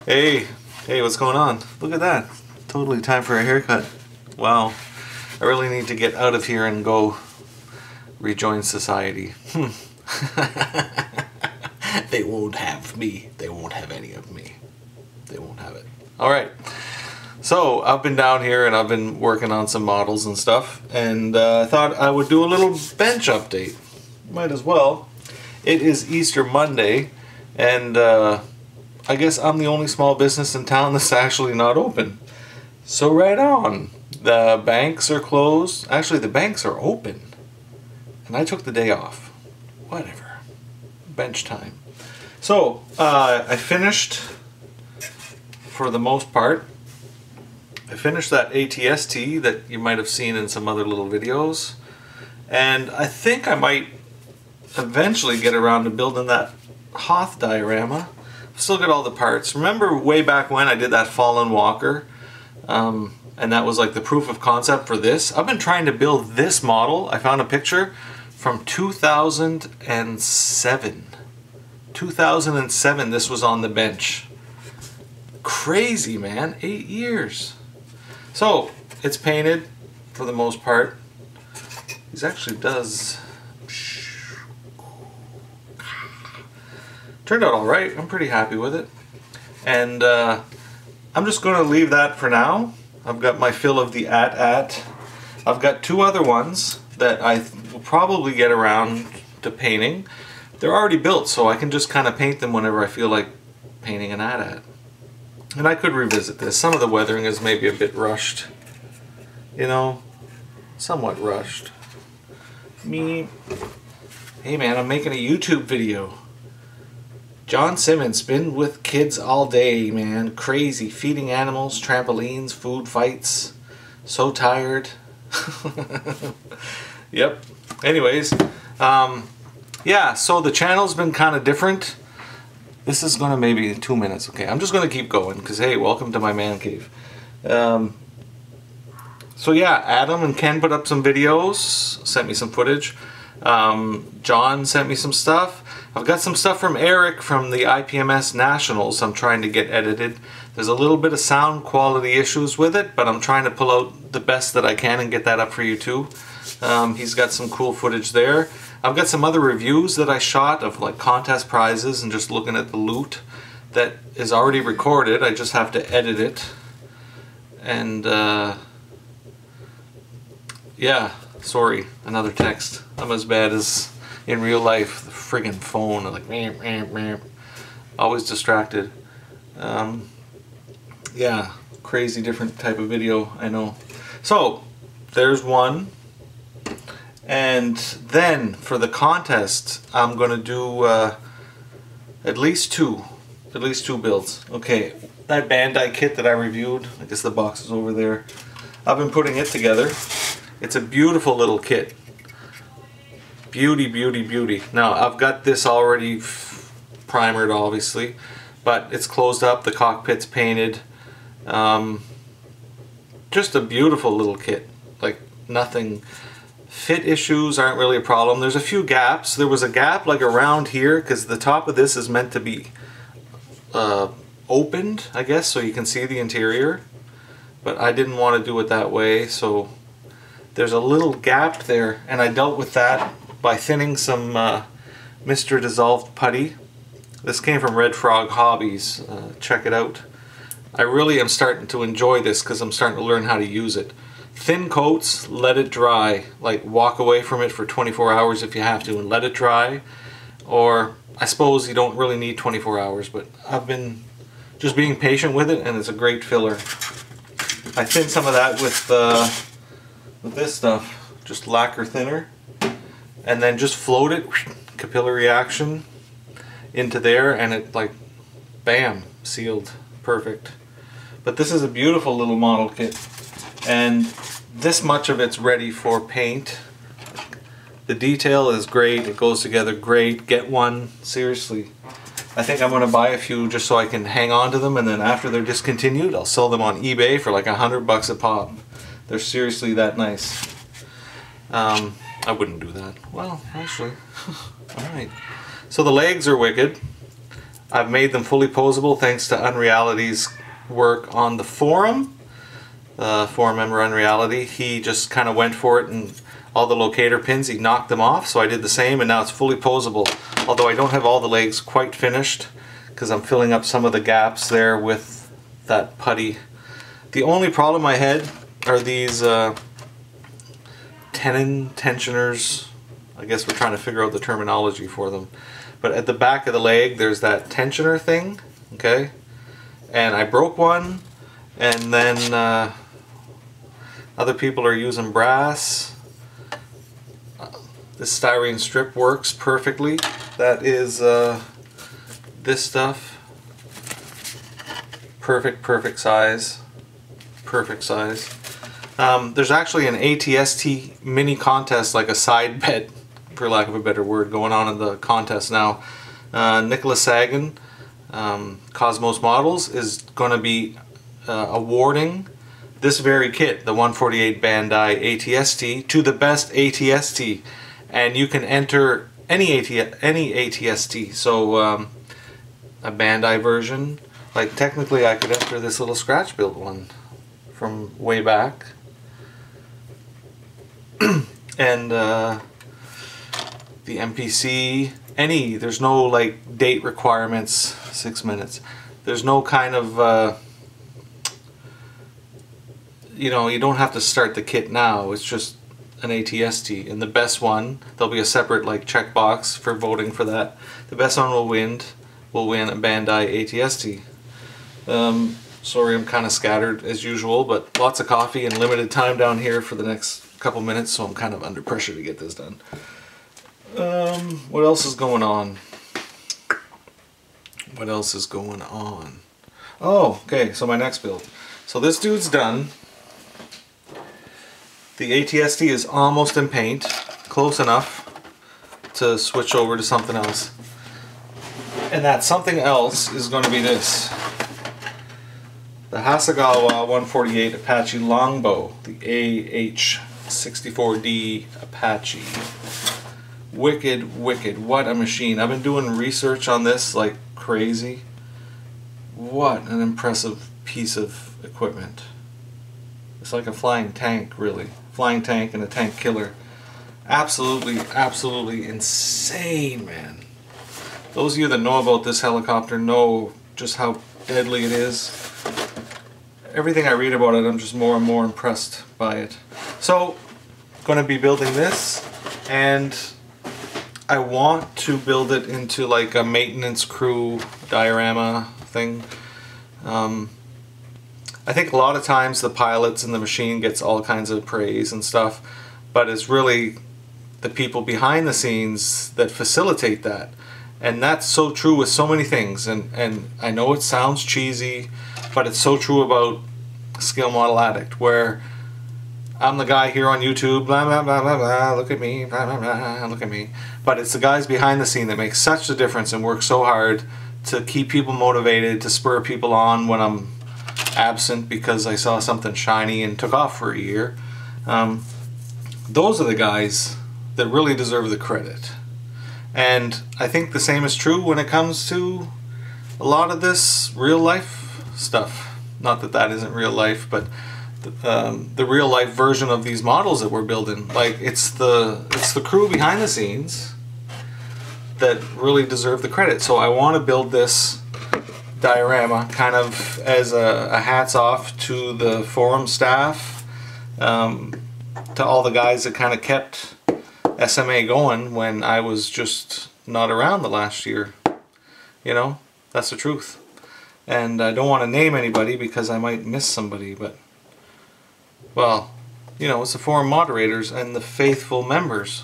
Hey, hey, what's going on? Look at that. Totally time for a haircut. Wow. I really need to get out of here and go rejoin society. They won't have me. They won't have any of me. They won't have it. Alright. So, I've been down here and I've been working on some models and stuff. And I thought I would do a little bench update. Might as well. It is Easter Monday. And I guess I'm the only small business in town that's actually not open. So right on. The banks are closed. Actually, the banks are open. And I took the day off. Whatever. Bench time. So, I finished, for the most part, I finished that ATST that you might have seen in some other little videos. And I think I might eventually get around to building that Hoth diorama. Still got all the parts. Remember way back when I did that Fallen Walker? And that was like the proof of concept for this. I've been trying to build this model. I found a picture from 2007. 2007 this was on the bench. Crazy, man. 8 years. So, it's painted for the most part. This actually does... Turned out alright. I'm pretty happy with it. And I'm just going to leave that for now. I've got my fill of the AT-AT. I've got two other ones that I will probably get around to painting. They're already built, so I can just kind of paint them whenever I feel like painting an AT-AT. And I could revisit this. Some of the weathering is maybe a bit rushed. You know, somewhat rushed. Me. Hey man, I'm making a YouTube video. John Simmons, been with kids all day, man. Crazy. Feeding animals, trampolines, food fights. So tired. Yep. Anyways, yeah, so the channel's been kind of different. This is going to maybe 2 minutes. Okay, I'm just going to keep going because, hey, welcome to my man cave. So yeah, Adam and Ken put up some videos, sent me some footage. John sent me some stuff. I've got some stuff from Eric from the IPMS Nationals I'm trying to get edited. There's a little bit of sound quality issues with it, but I'm trying to pull out the best that I can and get that up for you too. He's got some cool footage there. I've got some other reviews that I shot of like contest prizes and just looking at the loot that is already recorded. I just have to edit it. And yeah, sorry, another text. I'm as bad as in real life. The friggin' phone, like always distracted. Yeah, crazy different type of video, I know. So there's one, and then for the contest I'm gonna do at least two builds. Okay, that Bandai kit that I reviewed, I guess the box is over there. I've been putting it together. It's a beautiful little kit. Beauty, beauty, beauty. Now, I've got this already primered, obviously, but it's closed up, the cockpit's painted. Just a beautiful little kit. Like, nothing. Fit issues aren't really a problem. There's a few gaps. There was a gap, like, around here, because the top of this is meant to be opened, I guess, so you can see the interior. But I didn't want to do it that way, so there's a little gap there, and I dealt with that by thinning some Mr. Dissolved putty. This came from Red Frog Hobbies. Check it out. I really am starting to enjoy this because I'm starting to learn how to use it. Thin coats, let it dry. Like, walk away from it for 24 hours if you have to and let it dry. Or, I suppose you don't really need 24 hours, but I've been just being patient with it, and it's a great filler. I thinned some of that with this stuff, just lacquer thinner, and then just float it, capillary action into there, and it like, bam, sealed, perfect. But this is a beautiful little model kit, and this much of it's ready for paint. The detail is great, it goes together great. Get one, seriously. I think I'm going to buy a few just so I can hang on to them, and then after they're discontinued, I'll sell them on eBay for like $100 a pop. They're seriously that nice. I wouldn't do that. Well, actually, alright. So the legs are wicked. I've made them fully posable thanks to Unreality's work on the forum. Forum member Unreality, he just kind of went for it, and all the locator pins, he knocked them off, so I did the same, and now it's fully posable. Although I don't have all the legs quite finished, because I'm filling up some of the gaps there with that putty. The only problem I had are these tenon tensioners. I guess we're trying to figure out the terminology for them. But at the back of the leg, there's that tensioner thing, okay? And I broke one, and then other people are using brass. This styrene strip works perfectly. That is this stuff. Perfect size. Perfect size. There's actually an ATST mini contest, like a side bet, for lack of a better word, going on in the contest now. Nicholas Sagan, Cosmos Models, is going to be awarding this very kit, the 148 Bandai ATST, to the best ATST, and you can enter any ATST. So a Bandai version, like technically I could enter this little scratch build one from way back, and the MPC, any, there's no like date requirements, 6 minutes. There's no kind of you know, you don't have to start the kit now. It's just an ATST, and the best one, there'll be a separate like checkbox for voting for that. The best one will win a Bandai ATST. Sorry, I'm kind of scattered as usual, but lots of coffee and limited time down here for the next couple minutes, so I'm kind of under pressure to get this done. What else is going on? What else is going on? Oh, okay, so my next build. So this dude's done. The ATST is almost in paint, close enough to switch over to something else. And that something else is going to be this. The Hasegawa 148 Apache Longbow, the AH-64D Apache. Wicked, what a machine. I've been doing research on this like crazy. What an impressive piece of equipment. It's like a flying tank, really. Flying tank and a tank killer. Absolutely insane, man. Those of you that know about this helicopter know just how deadly it is. Everything I read about it, I'm just more and more impressed by it. So, going to be building this, and I want to build it into like a maintenance crew diorama thing. I think a lot of times the pilots and the machine gets all kinds of praise and stuff, but it's really the people behind the scenes that facilitate that. And that's so true with so many things, and I know it sounds cheesy, but it's so true about Scale Model Addict, where I'm the guy here on YouTube, blah blah blah blah blah, look at me, blah blah blah, look at me. But it's the guys behind the scene that make such a difference and work so hard to keep people motivated, to spur people on when I'm absent because I saw something shiny and took off for a year. Those are the guys that really deserve the credit. And I think the same is true when it comes to a lot of this real life stuff. Not that that isn't real life, but the real life version of these models that we're building. Like it's the crew behind the scenes that really deserve the credit. So I want to build this diorama kind of as a hats off to the forum staff, to all the guys that kind of kept SMA going when I was just not around the last year. You know, that's the truth. And I don't want to name anybody because I might miss somebody, but well, you know, it's the forum moderators and the faithful members.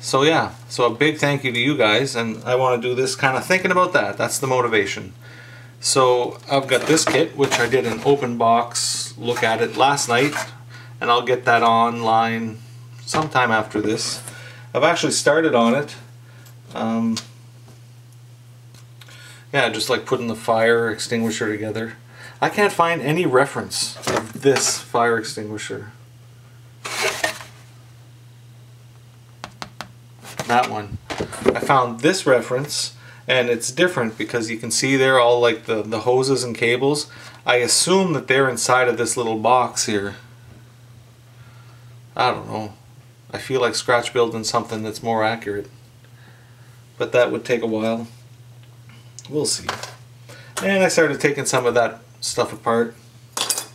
So yeah, so a big thank you to you guys, and I want to do this kind of thinking about that. That's the motivation. So I've got this kit, which I did an open box look at it last night, and I'll get that online sometime after this. I've actually started on it. Yeah, just like putting the fire extinguisher together. I can't find any reference of this fire extinguisher. That one. I found this reference, And it's different because you can see there all like the hoses and cables. I assume that they're inside of this little box here. I don't know. I feel like scratch building something that's more accurate. But that would take a while. We'll see. And I started taking some of that stuff apart.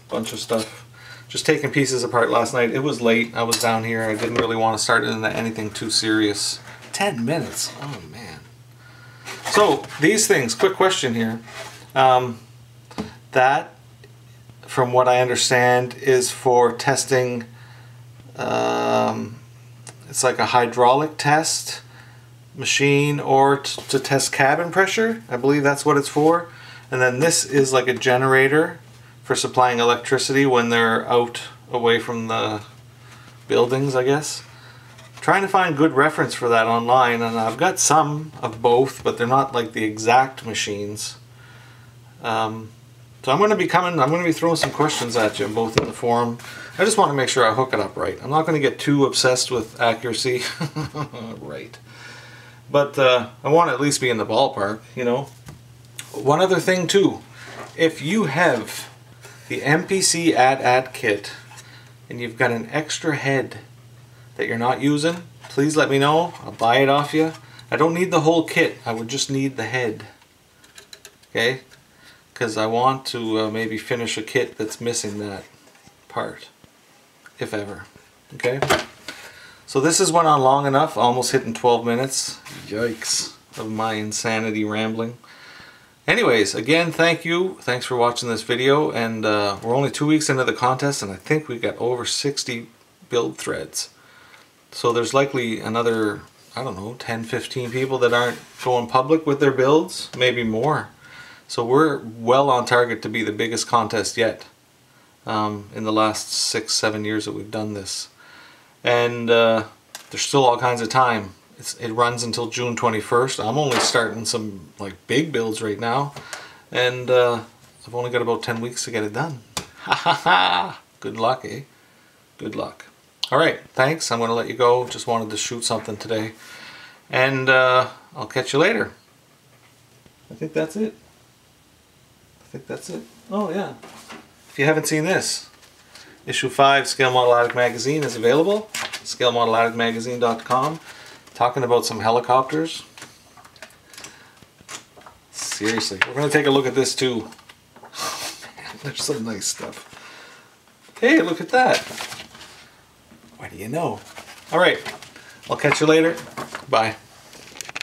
Bunch of stuff. Just taking pieces apart last night. It was late. I was down here. I didn't really want to start into anything too serious. 10 minutes. Oh man. So these things, quick question here. That, from what I understand, is for testing, it's like a hydraulic test machine, or to test cabin pressure. I believe that's what it's for. And then this is like a generator for supplying electricity when they're out away from the buildings, I guess. Trying to find good reference for that online, and I've got some of both, but they're not like the exact machines. So I'm going to be throwing some questions at you, both in the forum. I just want to make sure I hook it up right. I'm not going to get too obsessed with accuracy. Right. But I want to at least be in the ballpark, you know. One other thing too, if you have the MPC AT-AT kit and you've got an extra head that you're not using, please let me know. I'll buy it off you. I don't need the whole kit. I would just need the head. Okay? Because I want to maybe finish a kit that's missing that part, if ever. Okay? So this has went on long enough, almost hitting 12 minutes. Yikes of my insanity rambling. Anyways, again, thank you. Thanks for watching this video. And we're only 2 weeks into the contest, and I think we got over 60 build threads. So there's likely another, I don't know, 10, 15 people that aren't going public with their builds, maybe more. So we're well on target to be the biggest contest yet in the last 6-7 years that we've done this. And there's still all kinds of time. It runs until June 21st. I'm only starting some like big builds right now, and I've only got about 10 weeks to get it done. Ha ha ha! Good luck, eh? Good luck. Alright, thanks. I'm going to let you go. Just wanted to shoot something today. And I'll catch you later. I think that's it. Oh yeah. If you haven't seen this, issue 5 Scale Model Attic Magazine is available. ScaleModelAtticMagazine.com. Talking about some helicopters. Seriously, we're going to take a look at this too. Oh, man, there's some nice stuff. Hey, look at that. What do you know? Alright, I'll catch you later. Bye.